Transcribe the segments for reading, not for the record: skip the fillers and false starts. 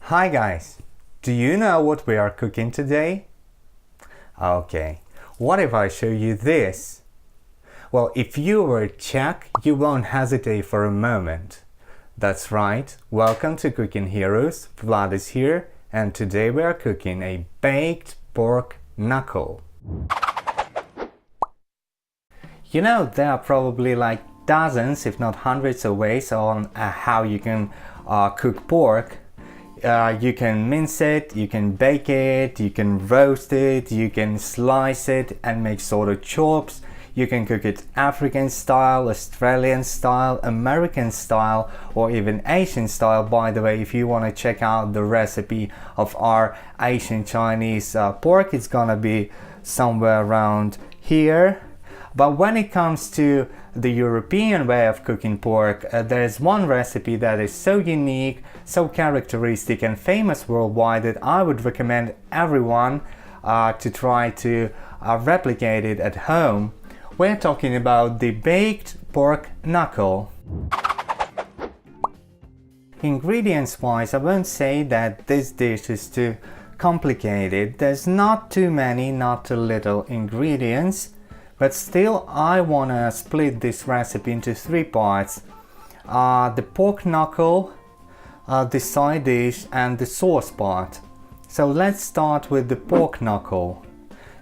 Hi guys, do you know what we are cooking today? Okay, what if I show you this? Well, if you were Czech, you won't hesitate for a moment. That's right, welcome to Cooking Heroes, Vlad is here, and today we are cooking a baked pork knuckle. You know, there are probably like dozens, if not hundreds of ways on how you can cook pork. You can mince it, you can bake it, you can roast it, you can slice it and make sort of chops. You can cook it African style, Australian style, American style, or even Asian style. By the way, if you want to check out the recipe of our Asian Chinese pork, it's gonna be somewhere around here. But when it comes to the European way of cooking pork, there's one recipe that is so unique, so characteristic and famous worldwide that I would recommend everyone to try to replicate it at home. We're talking about the baked pork knuckle. Ingredients wise, I won't say that this dish is too complicated. There's not too many, not too little ingredients. But still, I want to split this recipe into three parts. The pork knuckle, the side dish and the sauce part. So let's start with the pork knuckle.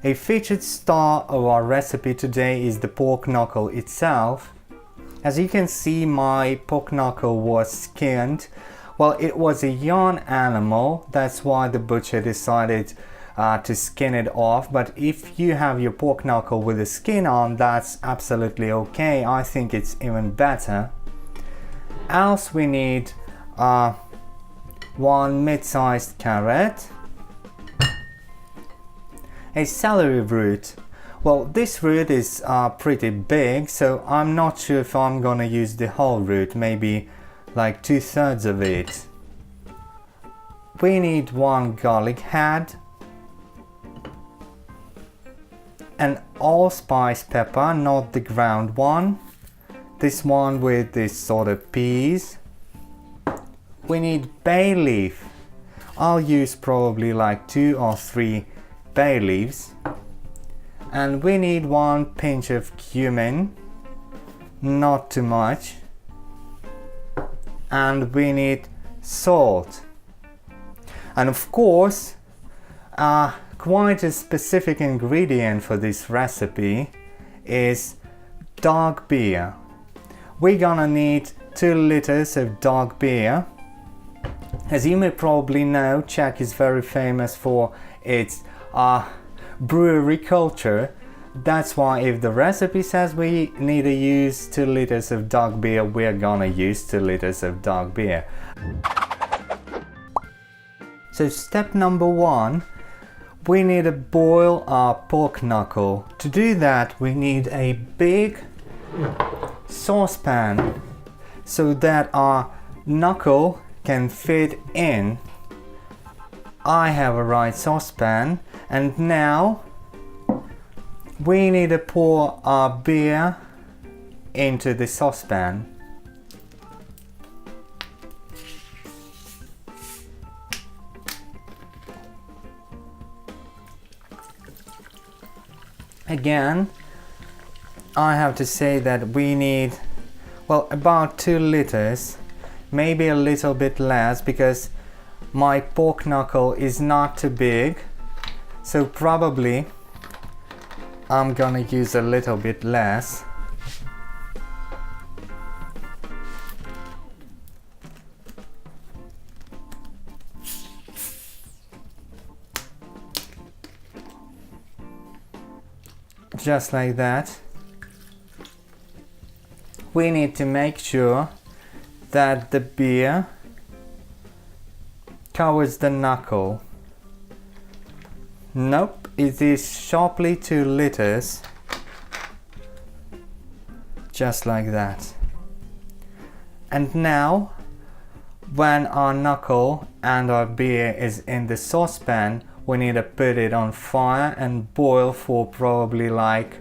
A featured star of our recipe today is the pork knuckle itself. As you can see, my pork knuckle was skinned. Well, it was a young animal, that's why the butcher decided to skin it off, but if you have your pork knuckle with the skin on, that's absolutely okay. I think it's even better. Else we need one mid-sized carrot, a celery root. Well, this root is pretty big, so I'm not sure if I'm gonna use the whole root, maybe like 2/3 of it. We need one garlic head, an allspice pepper, not the ground one, this one with this sort of peas. We need bay leaf. I'll use probably like 2 or 3 bay leaves. And we need one pinch of cumin, not too much. And we need salt. And of course, quite a specific ingredient for this recipe is dark beer. We're gonna need 2 liters of dark beer. As you may probably know, Czech is very famous for its brewery culture. That's why if the recipe says we need to use 2 liters of dark beer, we're gonna use 2 liters of dark beer. So step number 1, we need to boil our pork knuckle. To do that, we need a big saucepan so that our knuckle can fit in. I have a right saucepan, and now we need to pour our beer into the saucepan. Again, I have to say that we need, well, about 2 liters, maybe a little bit less, because my pork knuckle is not too big, so probably I'm gonna use a little bit less. Just like that. We need to make sure that the beer covers the knuckle. Nope, it is sharply 2 liters. Just like that. And now, when our knuckle and our beer is in the saucepan, we need to put it on fire and boil for probably like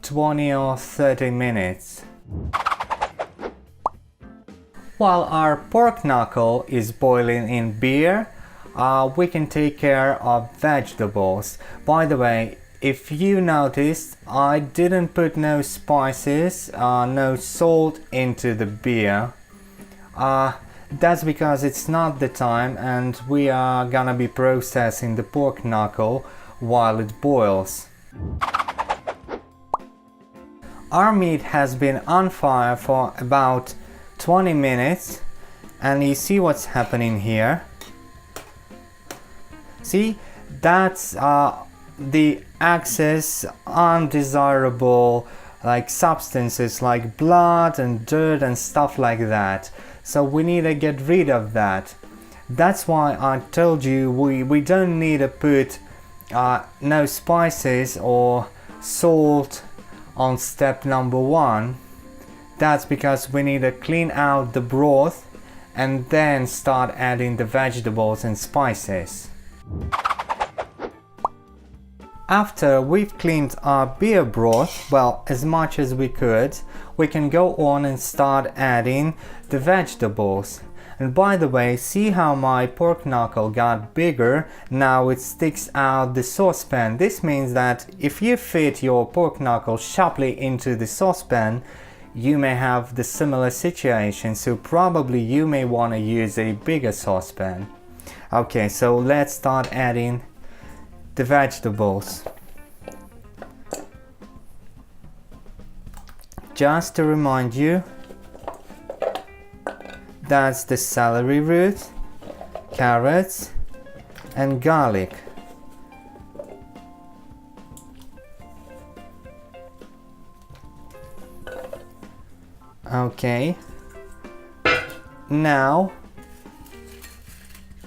20 or 30 minutes. While our pork knuckle is boiling in beer, we can take care of vegetables. By the way, if you noticed, I didn't put no spices, no salt into the beer. That's because it's not the time and we are gonna be processing the pork knuckle while it boils. Our meat has been on fire for about 20 minutes and you see what's happening here. See, that's the excess undesirable substances like blood and dirt and stuff like that. So we need to get rid of that. That's why I told you we don't need to put no spices or salt on step number 1. That's because we need to clean out the broth and then start adding the vegetables and spices. After we've cleaned our beer broth, well, as much as we could, we can go on and start adding the vegetables. And by the way, see how my pork knuckle got bigger? Now it sticks out the saucepan. This means that if you fit your pork knuckle sharply into the saucepan, you may have the similar situation, so probably you may want to use a bigger saucepan. Okay, so let's start adding the vegetables. Just to remind you, that's the celery root, carrots and garlic. Okay, now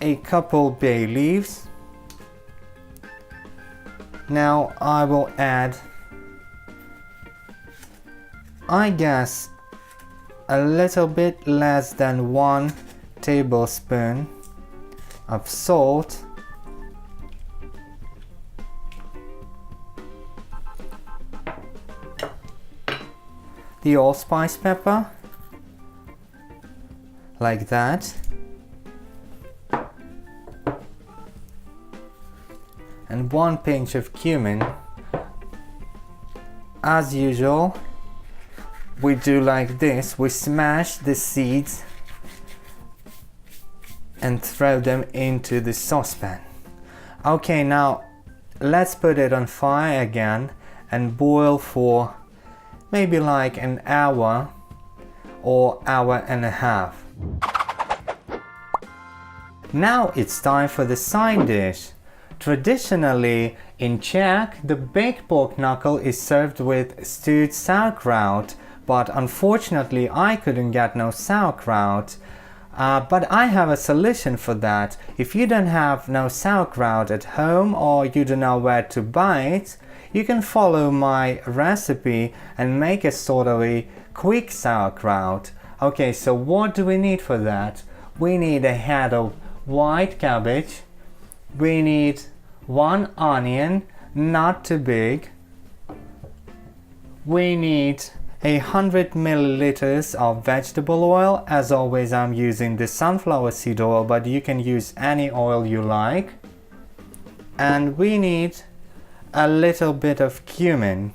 a couple bay leaves. Now I will add, I guess, a little bit less than 1 tablespoon of salt, the allspice pepper, like that, and 1 pinch of cumin. As usual, we do like this, we smash the seeds and throw them into the saucepan. Okay, now let's put it on fire again and boil for maybe like an hour or hour and a half. Now it's time for the side dish. Traditionally in Czech, the baked pork knuckle is served with stewed sauerkraut, but unfortunately I couldn't get no sauerkraut. But I have a solution for that. If you don't have no sauerkraut at home or you don't know where to buy it, you can follow my recipe and make a sort of a quick sauerkraut. Okay, so what do we need for that? We need a head of white cabbage. We need 1 onion, not too big. We need 100 milliliters of vegetable oil. As always, I'm using the sunflower seed oil, but you can use any oil you like. And we need a little bit of cumin.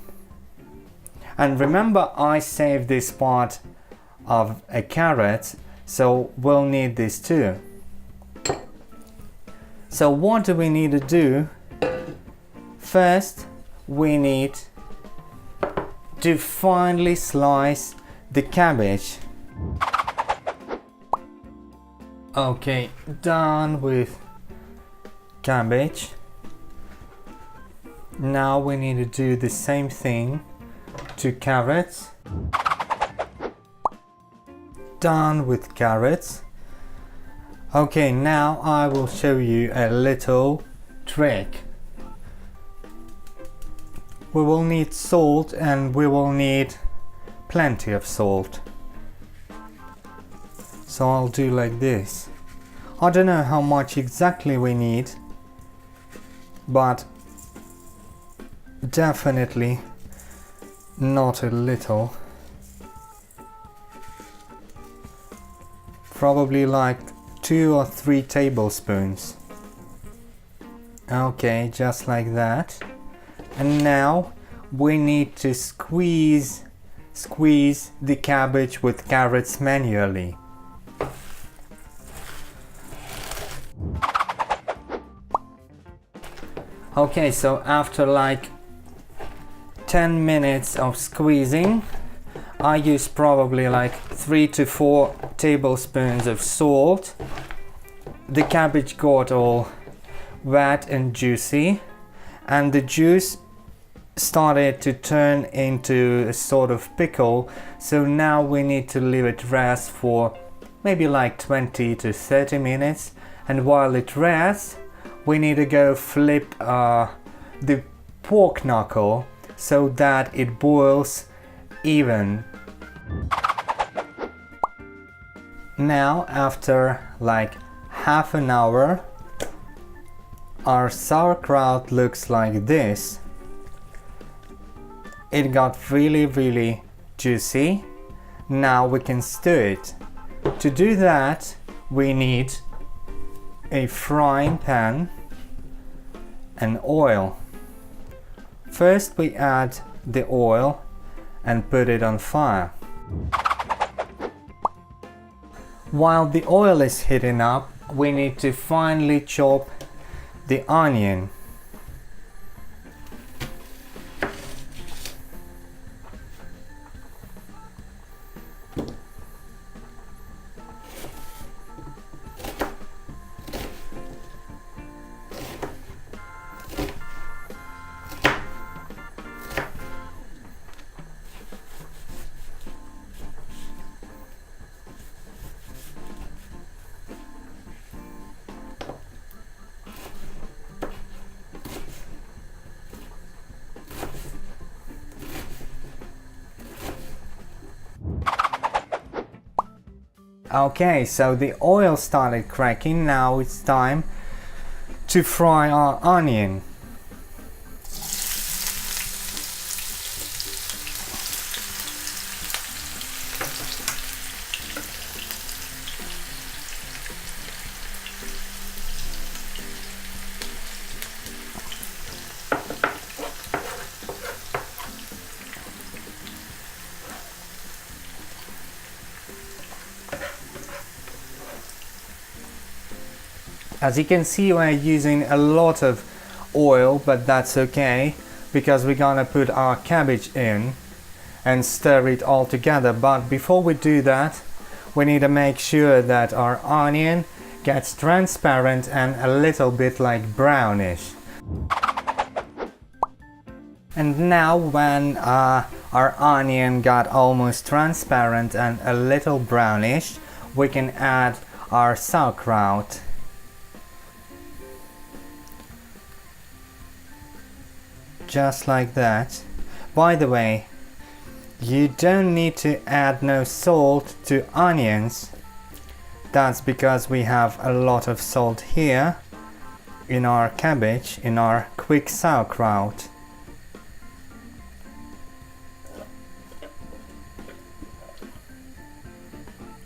And remember, I saved this part of a carrot, so we'll need this too. So what do we need to do? First, we need to finely slice the cabbage. Okay, done with cabbage. Now we need to do the same thing to carrots. Done with carrots. Okay, now I will show you a little trick. We will need salt and we will need plenty of salt. So I'll do like this. I don't know how much exactly we need, but definitely not a little. probably like 2 or 3 tablespoons. Okay, just like that. And now we need to squeeze the cabbage with carrots manually. Okay, so after like 10 minutes of squeezing, I use probably like 3 to 4 tablespoons of salt. The cabbage got all wet and juicy, and the juice started to turn into a sort of pickle, so now we need to leave it rest for maybe like 20 to 30 minutes, and while it rests we need to go flip the pork knuckle so that it boils even. Now after like half an hour, our sauerkraut looks like this. It got really juicy. Now we can stew it. To do that, we need a frying pan and oil. First we add the oil and put it on fire. While the oil is heating up, we need to finely chop the onion. Okay, so the oil started cracking. Now it's time to fry our onion. As you can see, we're using a lot of oil, but that's okay because we're gonna put our cabbage in and stir it all together. But before we do that, we need to make sure that our onion gets transparent and a little bit like brownish. And now when our onion got almost transparent and a little brownish, we can add our sauerkraut. Just like that. By the way, you don't need to add no salt to onions. That's because we have a lot of salt here in our cabbage, in our quick sauerkraut.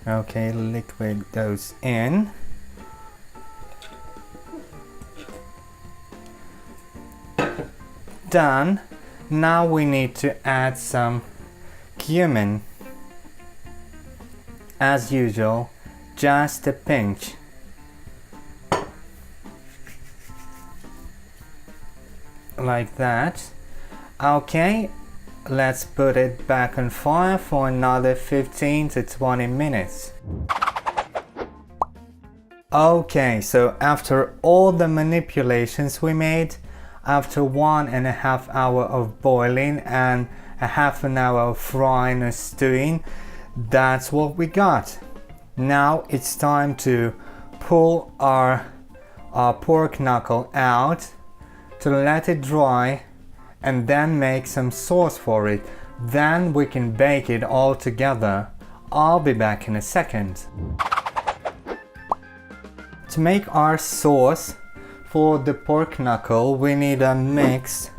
Okay, liquid goes in. Done. Now we need to add some cumin. As usual, just a pinch. Like that. Okay, let's put it back on fire for another 15 to 20 minutes. Okay, so after all the manipulations we made, after 1.5 hours of boiling and a half an hour of frying or stewing, that's what we got. Now it's time to pull our pork knuckle out, to let it dry, and then make some sauce for it. Then we can bake it all together. I'll be back in a second. To make our sauce for the pork knuckle, we need to mix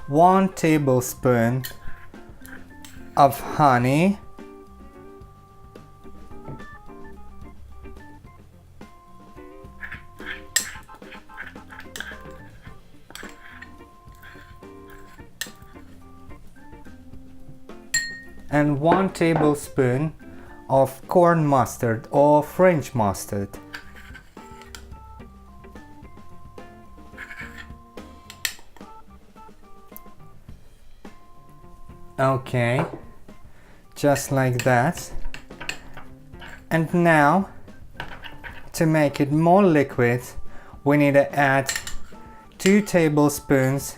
1 tablespoon of honey, and 1 tablespoon of corn mustard or French mustard. Okay, just like that. And now, to make it more liquid, we need to add 2 tablespoons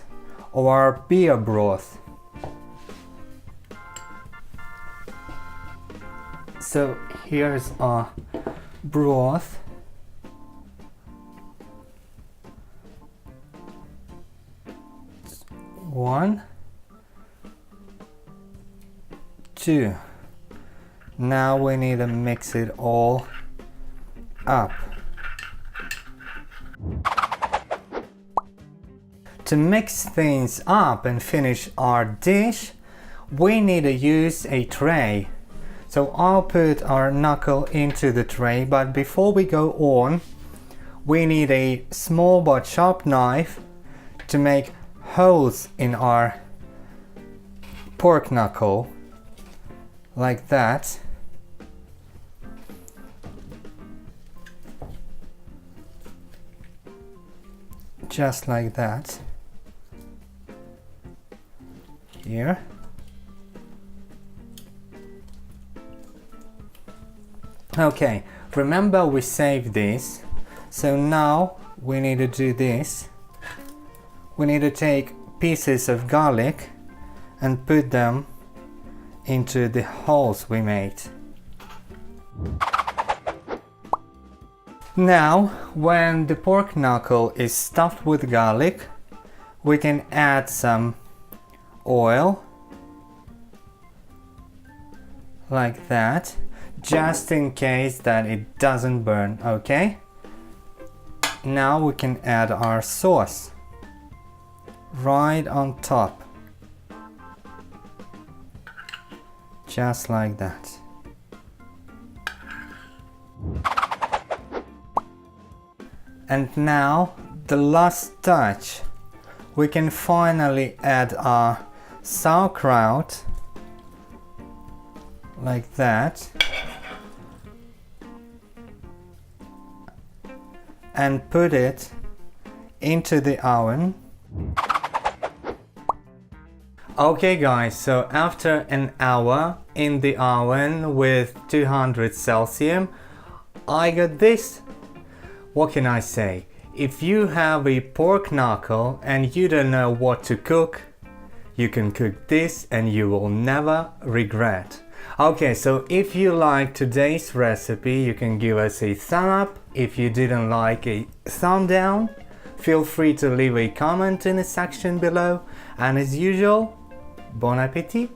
of our beer broth. So here's our broth. One, 2. Now we need to mix it all up. To mix things up and finish our dish, we need to use a tray. So I'll put our knuckle into the tray, but before we go on, we need a small but sharp knife to make holes in our pork knuckle, like that. Just like that. Here. Okay, remember we saved this, so now we need to do this. We need to take pieces of garlic and put them into the holes we made. Now, when the pork knuckle is stuffed with garlic, we can add some oil, like that, just in case that it doesn't burn, okay? Now we can add our sauce right on top, just like that. And now the last touch, we can finally add our sauerkraut, like that, and put it into the oven. Okay guys, so after an hour in the oven with 200 Celsius, I got this. What can I say? If you have a pork knuckle and you don't know what to cook, you can cook this and you will never regret. Okay, so if you like today's recipe, you can give us a thumb up. If you didn't like, a thumb down. Feel free to leave a comment in the section below. And as usual, bon appetit!